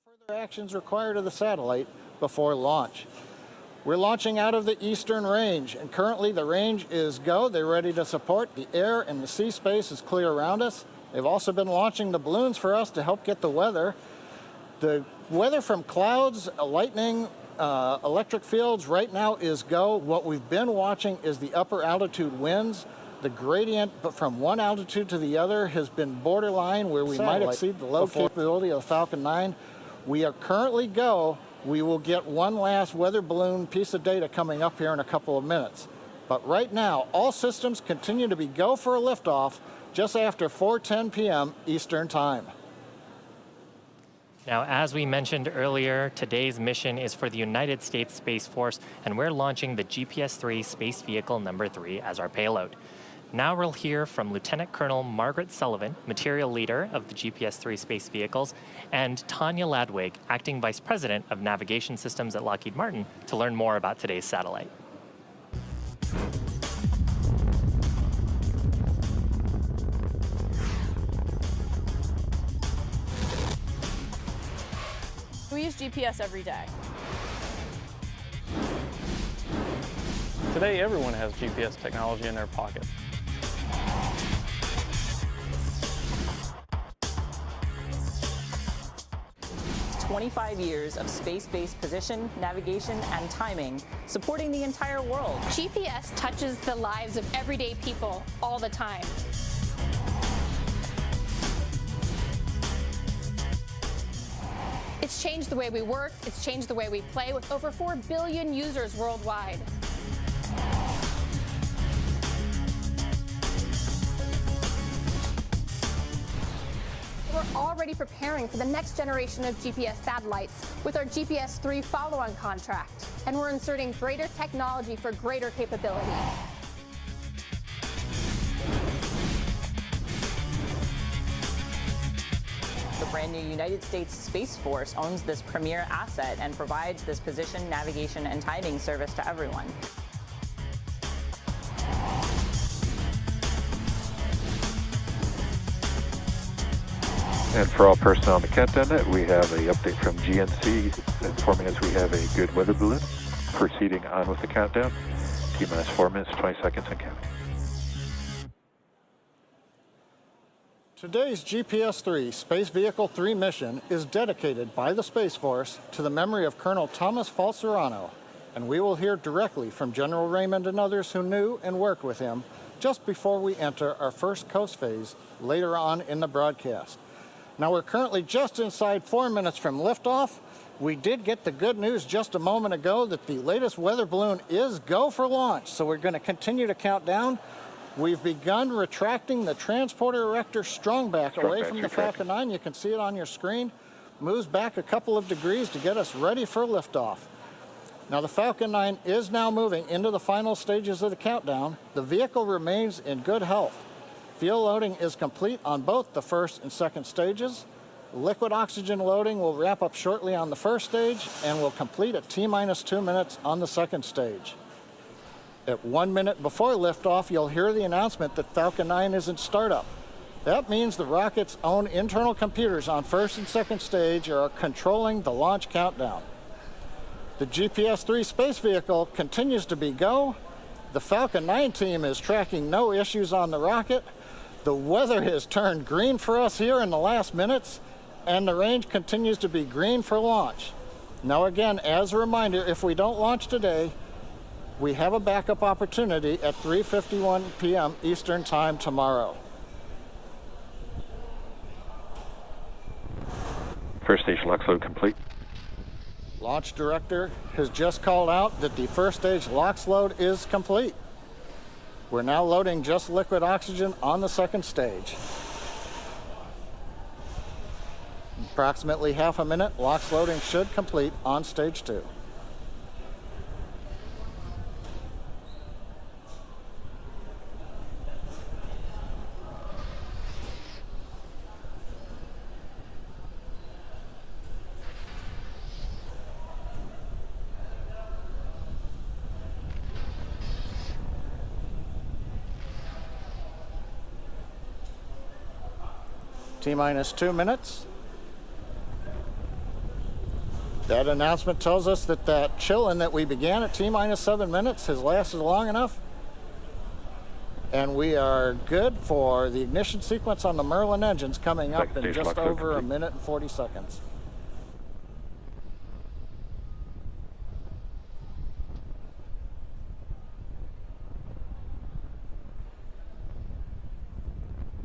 further actions required of the satellite before launch. We're launching out of the eastern range, and currently the range is go. They're ready to support. The air and the sea space is clear around us. They've also been launching the balloons for us to help get the weather. The weather from clouds, lightning, electric fields right now is go. What we've been watching is the upper altitude winds. The gradient from one altitude to the other has been borderline where we might exceed the load capability of the Falcon 9. We are currently go. We will get one last weather balloon piece of data coming up here in a couple of minutes. But right now, all systems continue to be go for a liftoff just after 4:10 p.m. Eastern Time. Now, as we mentioned earlier, today's mission is for the United States Space Force, and we're launching the GPS-3 Space Vehicle number 3 as our payload. Now we'll hear from Lieutenant Colonel Margaret Sullivan, Material Leader of the GPS-3 Space Vehicles, and Tanya Ladwig, Acting Vice President of Navigation Systems at Lockheed Martin, to learn more about today's satellite. We use GPS every day. Today, everyone has GPS technology in their pocket. 25 years of space-based position, navigation, and timing, supporting the entire world. GPS touches the lives of everyday people all the time. It's changed the way we work, it's changed the way we play, with over 4 billion users worldwide. We're already preparing for the next generation of GPS satellites with our GPS-3 follow-on contract, and we're inserting greater technology for greater capability. The brand new United States Space Force owns this premier asset and provides this position, navigation, and timing service to everyone. And for all personnel on the countdown net, we have an update from GNC informing us we have a good weather balloon. Proceeding on with the countdown. T-minus 4 minutes, 20 seconds and counting. Today's GPS-3 Space Vehicle 3 mission is dedicated by the Space Force to the memory of Colonel Thomas Falcerano, and we will hear directly from General Raymond and others who knew and worked with him just before we enter our first coast phase later on in the broadcast. Now, we're currently just inside 4 minutes from liftoff. We did get the good news just a moment ago that the latest weather balloon is go for launch, so we're going to continue to count down. We've begun retracting the transporter erector strongback away from the Falcon 9. You can see it on your screen. Moves back a couple of degrees to get us ready for liftoff. Now, the Falcon 9 is now moving into the final stages of the countdown. The vehicle remains in good health. Fuel loading is complete on both the first and second stages. Liquid oxygen loading will wrap up shortly on the first stage and will complete at T-minus 2 minutes on the second stage. At 1 minute before liftoff, you'll hear the announcement that Falcon 9 is in startup. That means the rocket's own internal computers on first and second stage are controlling the launch countdown. The GPS-3 space vehicle continues to be go. The Falcon 9 team is tracking no issues on the rocket. The weather has turned green for us here in the last minutes, and the range continues to be green for launch. Now again, as a reminder, if we don't launch today, we have a backup opportunity at 3:51 p.m. Eastern Time tomorrow. First stage LOX load complete. Launch director has just called out that the first stage LOX load is complete. We're now loading just liquid oxygen on the second stage. Approximately half a minute, LOX loading should complete on stage 2. T-minus 2 minutes. That announcement tells us that that chill-in that we began at T-minus 7 minutes has lasted long enough. And we are good for the ignition sequence on the Merlin engines coming up in just over 1 minute and 40 seconds.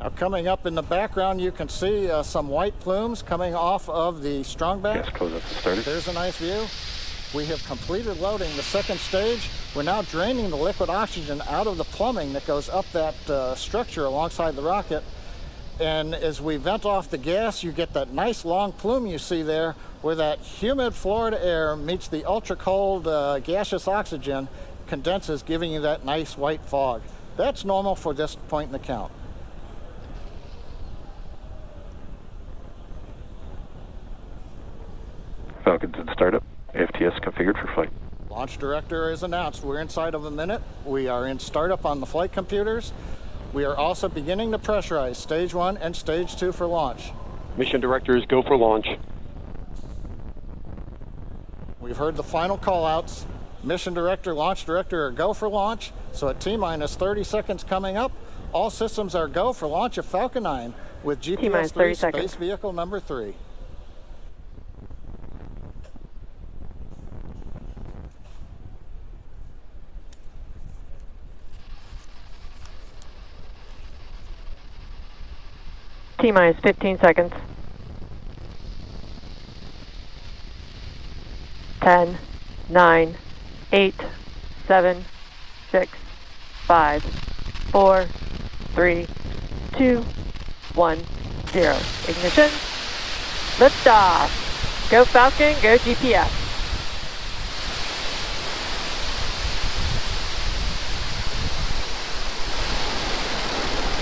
Now coming up in the background, you can see some white plumes coming off of the strongback. Gas close-up started. There's a nice view. We have completed loading the second stage. We're now draining the liquid oxygen out of the plumbing that goes up that structure alongside the rocket. And as we vent off the gas, you get that nice long plume you see there where that humid Florida air meets the ultra cold gaseous oxygen, condenses, giving you that nice white fog. That's normal for this point in the count. Falcon's in startup. FTS configured for flight. Launch director is announced. We're inside of a minute. We are in startup on the flight computers. We are also beginning to pressurize stage 1 and stage 2 for launch. Mission directors, go for launch. We've heard the final call-outs. Mission director, launch director are go for launch. So at T-minus 30 seconds coming up, all systems are go for launch of Falcon 9 with GPS-3 Space Vehicle number 3. T-minus 15 seconds. 10, 9, 8, 7, 6, 5, 4, 3, 2, 1, 0. Ignition. Liftoff. Go Falcon, go GPS.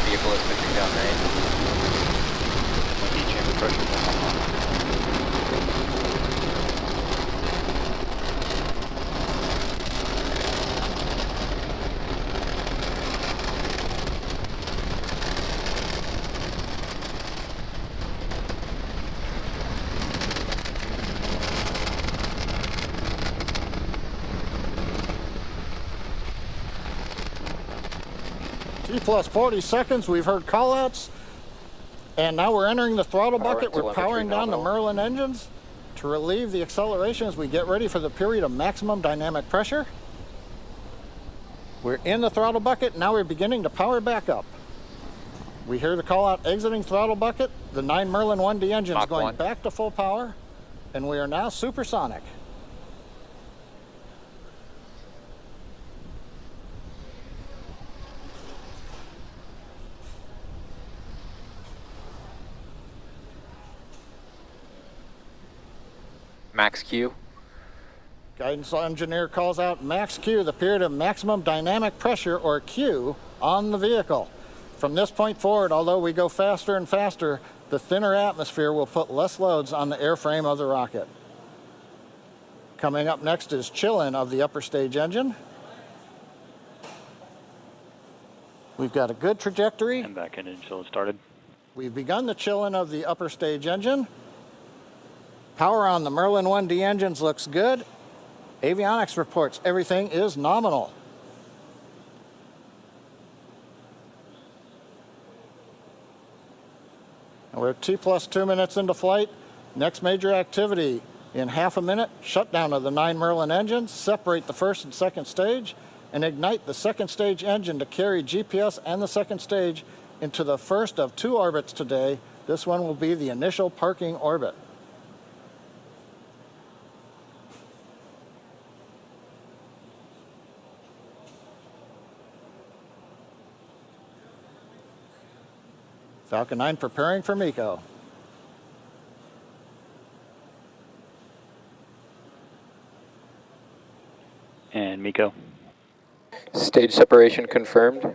Vehicle is pushing down right. Chamber pressure. T plus 40 seconds, we've heard call-outs. And now we're entering the throttle bucket. We're powering down the Merlin engines to relieve the acceleration as we get ready for the period of maximum dynamic pressure. We're in the throttle bucket. Now we're beginning to power back up. We hear the call out exiting throttle bucket. The 9 Merlin 1D engines going back to full power. And we are now supersonic. Max Q. Guidance engineer calls out max Q, the period of maximum dynamic pressure, or Q, on the vehicle. From this point forward, although we go faster and faster, the thinner atmosphere will put less loads on the airframe of the rocket. Coming up next is chill-in of the upper stage engine. We've got a good trajectory. And back engine chill started. We've begun the chill-in of the upper stage engine. Power on the Merlin 1D engines looks good. Avionics reports everything is nominal. And we're T plus 2 minutes into flight. Next major activity in half a minute, shutdown of the 9 Merlin engines, separate the first and second stage, and ignite the second stage engine to carry GPS and the second stage into the first of 2 orbits today. This one will be the initial parking orbit. Falcon 9 preparing for MECO. And MECO. Stage separation confirmed.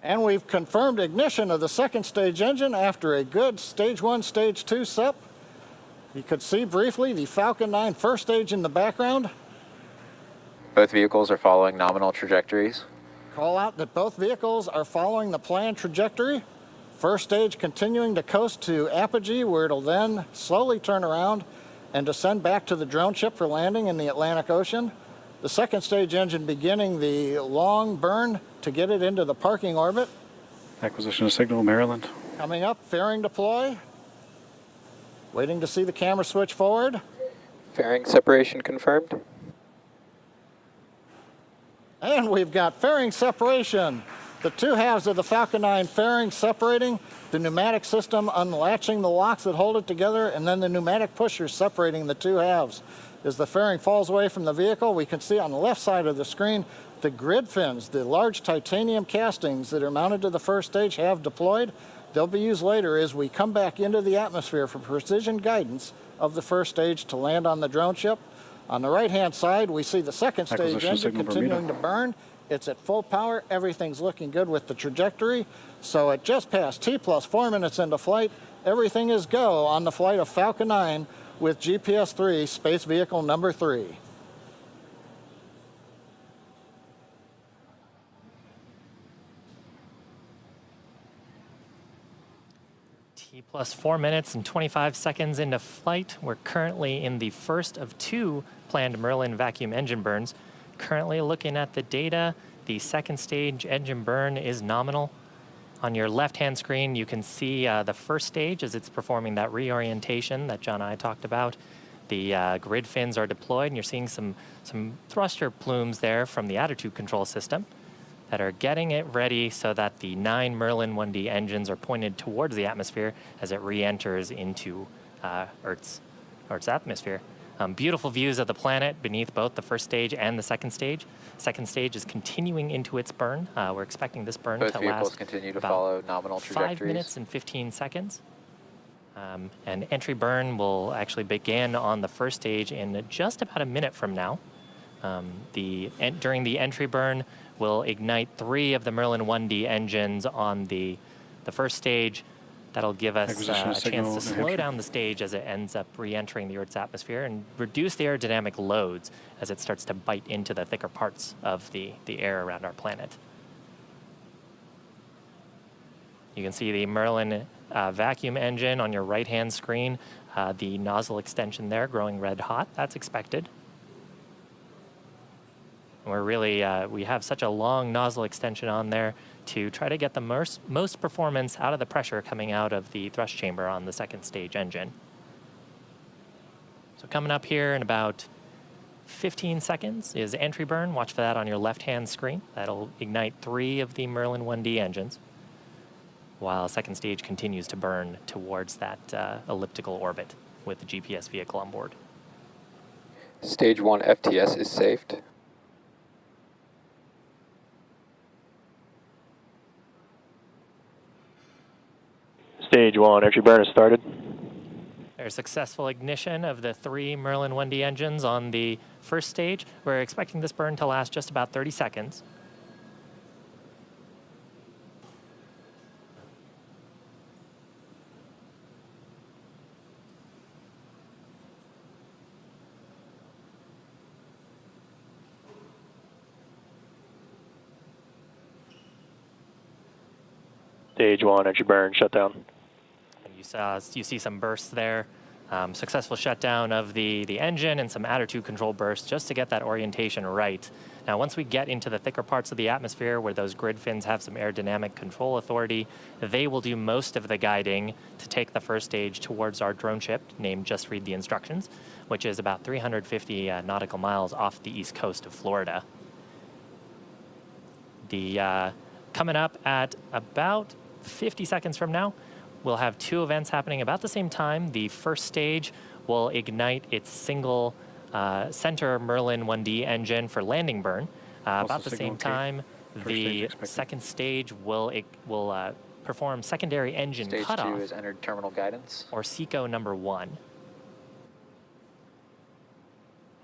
And we've confirmed ignition of the second stage engine after a good stage 1, stage 2 SEP. You could see briefly the Falcon 9 first stage in the background. Both vehicles are following nominal trajectories. Call out that both vehicles are following the planned trajectory. First stage continuing to coast to apogee, where it'll then slowly turn around and descend back to the drone ship for landing in the Atlantic Ocean. The second stage engine beginning the long burn to get it into the parking orbit. Acquisition of signal, Maryland. Coming up, fairing deploy. Waiting to see the camera switch forward. Fairing separation confirmed. And we've got fairing separation. The two halves of the Falcon 9 fairing separating, the pneumatic system unlatching the locks that hold it together, and then the pneumatic pushers separating the two halves. As the fairing falls away from the vehicle, we can see on the left side of the screen the grid fins, the large titanium castings that are mounted to the first stage have deployed. They'll be used later as we come back into the atmosphere for precision guidance of the first stage to land on the drone ship. On the right-hand side, we see the second stage engine continuing to burn. It's at full power. Everything's looking good with the trajectory. So at just past T plus 4 minutes into flight, everything is go on the flight of Falcon 9 with GPS-3 Space Vehicle number 3. T plus 4 minutes and 25 seconds into flight. We're currently in the first of two planned Merlin vacuum engine burns. Currently looking at the data, the second stage engine burn is nominal. On your left-hand screen, you can see the first stage as it's performing that reorientation that John and I talked about. The grid fins are deployed, and you're seeing some thruster plumes there from the attitude control system that are getting it ready so that the 9 Merlin 1D engines are pointed towards the atmosphere as it re-enters into Earth's atmosphere. Beautiful views of the planet beneath both the first stage and the second stage. Second stage is continuing into its burn. We're expecting this burn Both to vehicles last continue to about follow nominal 5 trajectories. minutes and 15 seconds. And entry burn will actually begin on the first stage in just about a minute from now. During the entry burn, we'll ignite 3 of the Merlin 1D engines on the first stage. That'll give us a chance to slow down the stage as it ends up re-entering the Earth's atmosphere and reduce the aerodynamic loads as it starts to bite into the thicker parts of the air around our planet. You can see the Merlin vacuum engine on your right-hand screen, the nozzle extension there growing red hot. That's expected. And we're really, we have such a long nozzle extension on there to try to get the most performance out of the pressure coming out of the thrust chamber on the second stage engine. So coming up here in about 15 seconds is entry burn. Watch for that on your left-hand screen. That'll ignite 3 of the Merlin 1D engines, while second stage continues to burn towards that elliptical orbit with the GPS vehicle on board. Stage 1 FTS is saved. Stage 1 entry burn has started. There's successful ignition of the 3 Merlin 1D engines on the first stage. We're expecting this burn to last just about 30 seconds. Stage 1 entry burn shutdown. You see some bursts there. Successful shutdown of the engine and some attitude control bursts just to get that orientation right. Now, once we get into the thicker parts of the atmosphere where those grid fins have some aerodynamic control authority, they will do most of the guiding to take the first stage towards our drone ship, named Just Read the Instructions, which is about 350 nautical miles off the east coast of Florida. Coming up at about 50 seconds from now, we'll have 2 events happening about the same time. The first stage will ignite its single center Merlin 1D engine for landing burn. About the same time, the second stage will perform secondary engine Stage cutoff. Stage 2 has entered terminal guidance. Or SECO number 1. And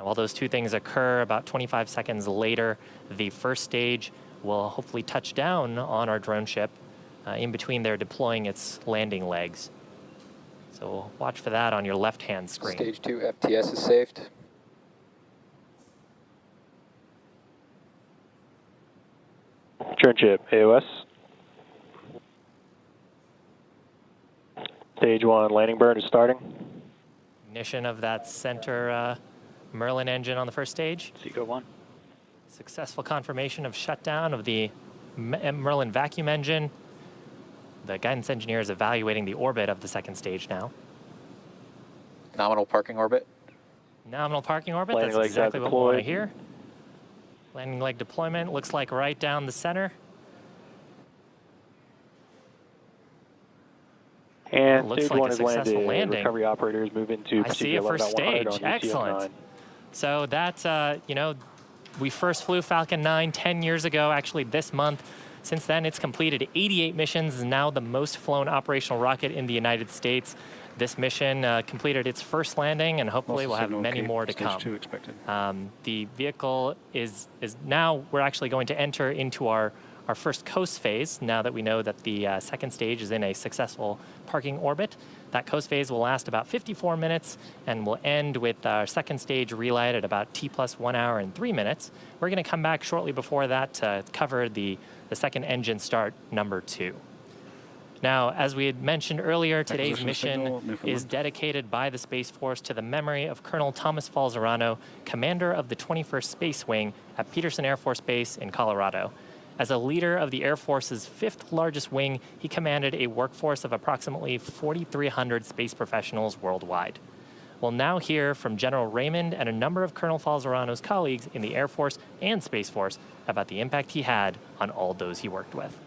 while those 2 things occur, about 25 seconds later, the first stage will hopefully touch down on our drone ship. In between there, deploying its landing legs. So watch for that on your left-hand screen. Stage 2 FTS is saved. Turnship, AOS. Stage 1 landing burn is starting. Ignition of that center Merlin engine on the first stage. Seco 1. Successful confirmation of shutdown of the Merlin vacuum engine. The guidance engineer is evaluating the orbit of the second stage now. Nominal parking orbit. Nominal parking orbit, Landing that's legs are exactly what we want to deployed. hear. Landing leg deployment looks like right down the center. And Looks stage like 1 a is successful landed. landing. Recovery operators move into I see a first stage. 11.100 on Excellent. UTM 9. So that, you know, we first flew Falcon 9 10 years ago, actually this month. Since then, it's completed 88 missions, and now the most flown operational rocket in the United States. This mission completed its first landing, and hopefully we'll have many more to come. Stage 2 expected. The vehicle is now, we're actually going to enter into our first coast phase, now that we know that the second stage is in a successful parking orbit. That coast phase will last about 54 minutes and will end with our second stage relight at about T+1 hour and 3 minutes. We're going to come back shortly before that to cover the second engine start, number 2. Now, as we had mentioned earlier, today's mission is dedicated by the Space Force to the memory of Colonel Thomas Falzerano, commander of the 21st Space Wing at Peterson Air Force Base in Colorado. As a leader of the Air Force's 5th largest wing, he commanded a workforce of approximately 4,300 space professionals worldwide. We'll now hear from General Raymond and a number of Colonel Falzerano's colleagues in the Air Force and Space Force about the impact he had on all those he worked with.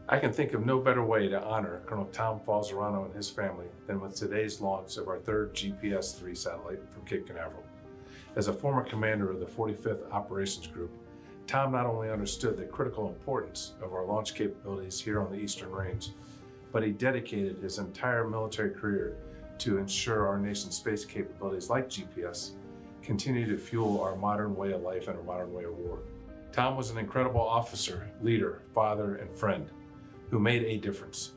I can think of no better way to honor Colonel Tom Falzerano and his family than with today's launch of our 3rd GPS-3 satellite from Cape Canaveral. As a former commander of the 45th Operations Group, Tom not only understood the critical importance of our launch capabilities here on the Eastern Range, but he dedicated his entire military career to ensure our nation's space capabilities like GPS continue to fuel our modern way of life and our modern way of war. Tom was an incredible officer, leader, father, and friend who made a difference.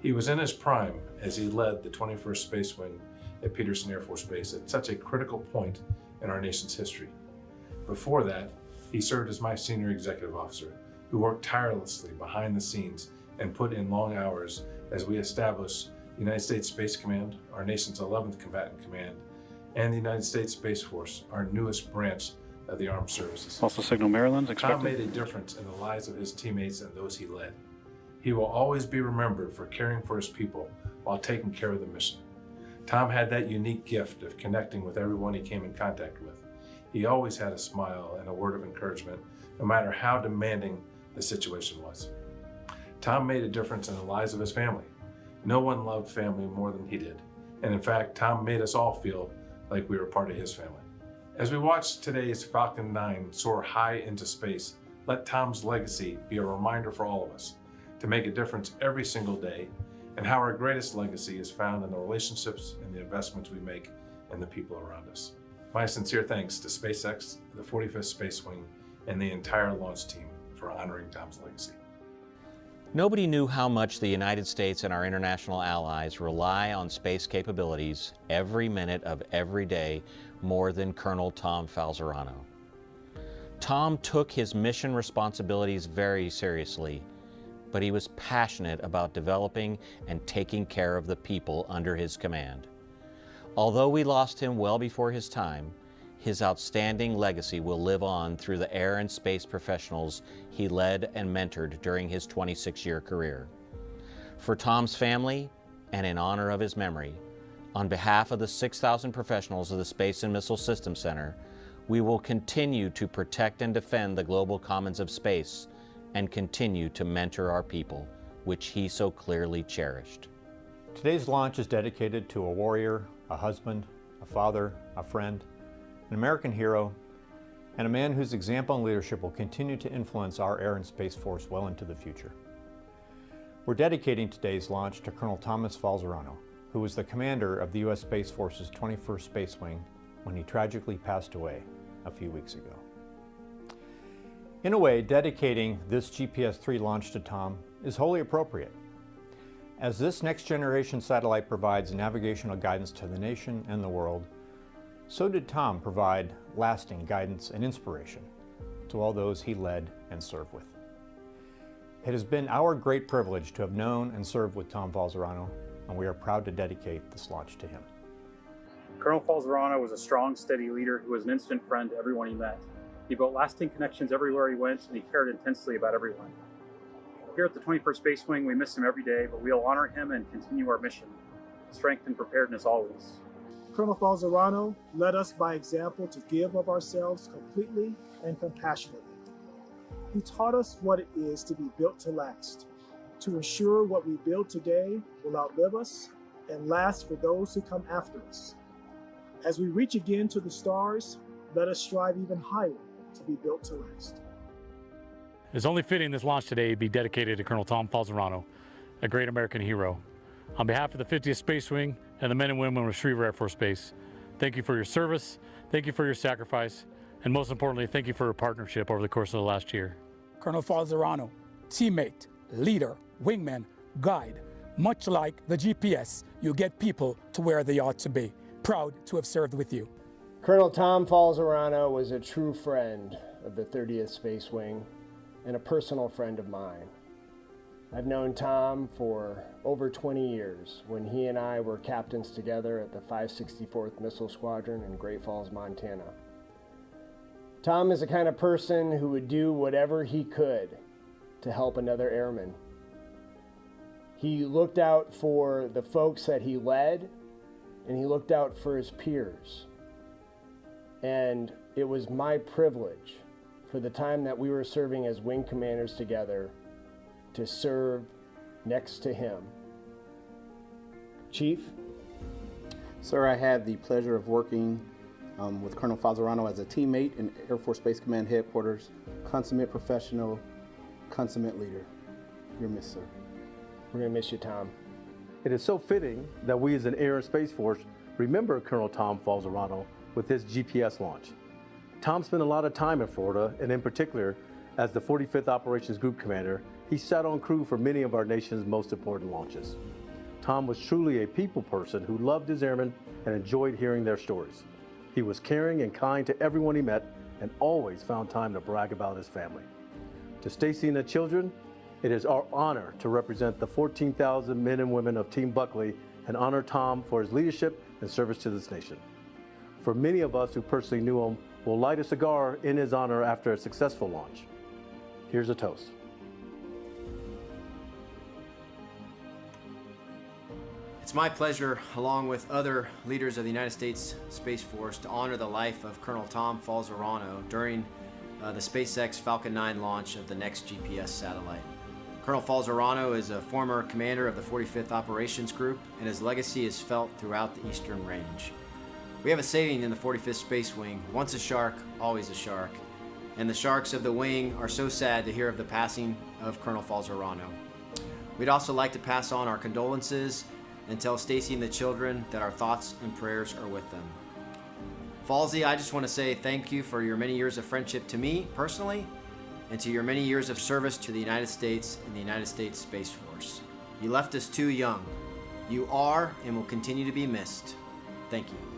He was in his prime as he led the 21st Space Wing at Peterson Air Force Base at such a critical point in our nation's history. Before that, he served as my senior executive officer, who worked tirelessly behind the scenes and put in long hours as we established the United States Space Command, our nation's 11th Combatant Command, and the United States Space Force, our newest branch of the Armed Services. Also signal Maryland expected. Tom made a difference in the lives of his teammates and those he led. He will always be remembered for caring for his people while taking care of the mission. Tom had that unique gift of connecting with everyone he came in contact with. He always had a smile and a word of encouragement, no matter how demanding the situation was. Tom made a difference in the lives of his family. No one loved family more than he did. And in fact, Tom made us all feel like we were part of his family. As we watch today's Falcon 9 soar high into space, let Tom's legacy be a reminder for all of us to make a difference every single day, and how our greatest legacy is found in the relationships and the investments we make in the people around us. My sincere thanks to SpaceX, the 45th Space Wing, and the entire launch team for honoring Tom's legacy. Nobody knew how much the United States and our international allies rely on space capabilities every minute of every day more than Colonel Tom Falzerano. Tom took his mission responsibilities very seriously, but he was passionate about developing and taking care of the people under his command. Although we lost him well before his time, his outstanding legacy will live on through the air and space professionals he led and mentored during his 26-year career. For Tom's family, and in honor of his memory, on behalf of the 6,000 professionals of the Space and Missile Systems Center, we will continue to protect and defend the global commons of space and continue to mentor our people, which he so clearly cherished. Today's launch is dedicated to a warrior, a husband, a father, a friend, an American hero, and a man whose example and leadership will continue to influence our Air and Space Force well into the future. We're dedicating today's launch to Colonel Thomas Falzerano, who was the commander of the U.S. Space Force's 21st Space Wing when he tragically passed away a few weeks ago. In a way, dedicating this GPS-3 launch to Tom is wholly appropriate, as this next generation satellite provides navigational guidance to the nation and the world, so did Tom provide lasting guidance and inspiration to all those he led and served with. It has been our great privilege to have known and served with Tom Falzarano, and we are proud to dedicate this launch to him. Colonel Falzarano was a strong, steady leader who was an instant friend to everyone he met. He built lasting connections everywhere he went, and he cared intensely about everyone. Here at the 21st Space Wing, we miss him every day, but we'll honor him and continue our mission. Strength and preparedness always. Colonel Falzarano led us by example to give of ourselves completely and compassionately. He taught us what it is to be built to last, to ensure what we build today will outlive us and last for those who come after us. As we reach again to the stars, let us strive even higher to be built to last. It's only fitting this launch today be dedicated to Colonel Tom Falzarano, a great American hero. On behalf of the 50th Space Wing and the men and women of Schriever Air Force Base, thank you for your service, thank you for your sacrifice, and most importantly, thank you for your partnership over the course of the last year. Colonel Falzarano, teammate, leader, wingman, guide. Much like the GPS, you get people to where they ought to be. Proud to have served with you. Colonel Tom Falzarano was a true friend of the 30th Space Wing and a personal friend of mine. I've known Tom for over 20 years when he and I were captains together at the 564th Missile Squadron in Great Falls, Montana. Tom is the kind of person who would do whatever he could to help another airman. He looked out for the folks that he led, and he looked out for his peers. And it was my privilege for the time that we were serving as wing commanders together to serve next to him. Chief? Sir, I had the pleasure of working with Colonel Falzarano as a teammate in Air Force Space Command headquarters. Consummate professional, consummate leader. You're missed, sir. We're gonna miss you, Tom. It is so fitting that we as an Air and Space Force remember Colonel Tom Falzarano with his GPS launch. Tom spent a lot of time in Florida, and in particular, as the 45th Operations Group Commander, he sat on crew for many of our nation's most important launches. Tom was truly a people person who loved his airmen and enjoyed hearing their stories. He was caring and kind to everyone he met and always found time to brag about his family. To Stacy and the children, it is our honor to represent the 14,000 men and women of Team Buckley and honor Tom for his leadership and service to this nation. For many of us who personally knew him, we'll light a cigar in his honor after a successful launch. Here's a toast. It's my pleasure, along with other leaders of the United States Space Force, to honor the life of Colonel Tom Falzarano during the SpaceX Falcon 9 launch of the next GPS satellite. Colonel Falzarano is a former commander of the 45th Operations Group, and his legacy is felt throughout the Eastern Range. We have a saying in the 45th Space Wing: once a shark, always a shark. And the sharks of the wing are so sad to hear of the passing of Colonel Falzarano. We'd also like to pass on our condolences and tell Stacy and the children that our thoughts and prayers are with them. Falzy, I just want to say thank you for your many years of friendship to me personally, and to your many years of service to the United States and the United States Space Force. You left us too young. You are and will continue to be missed. Thank you.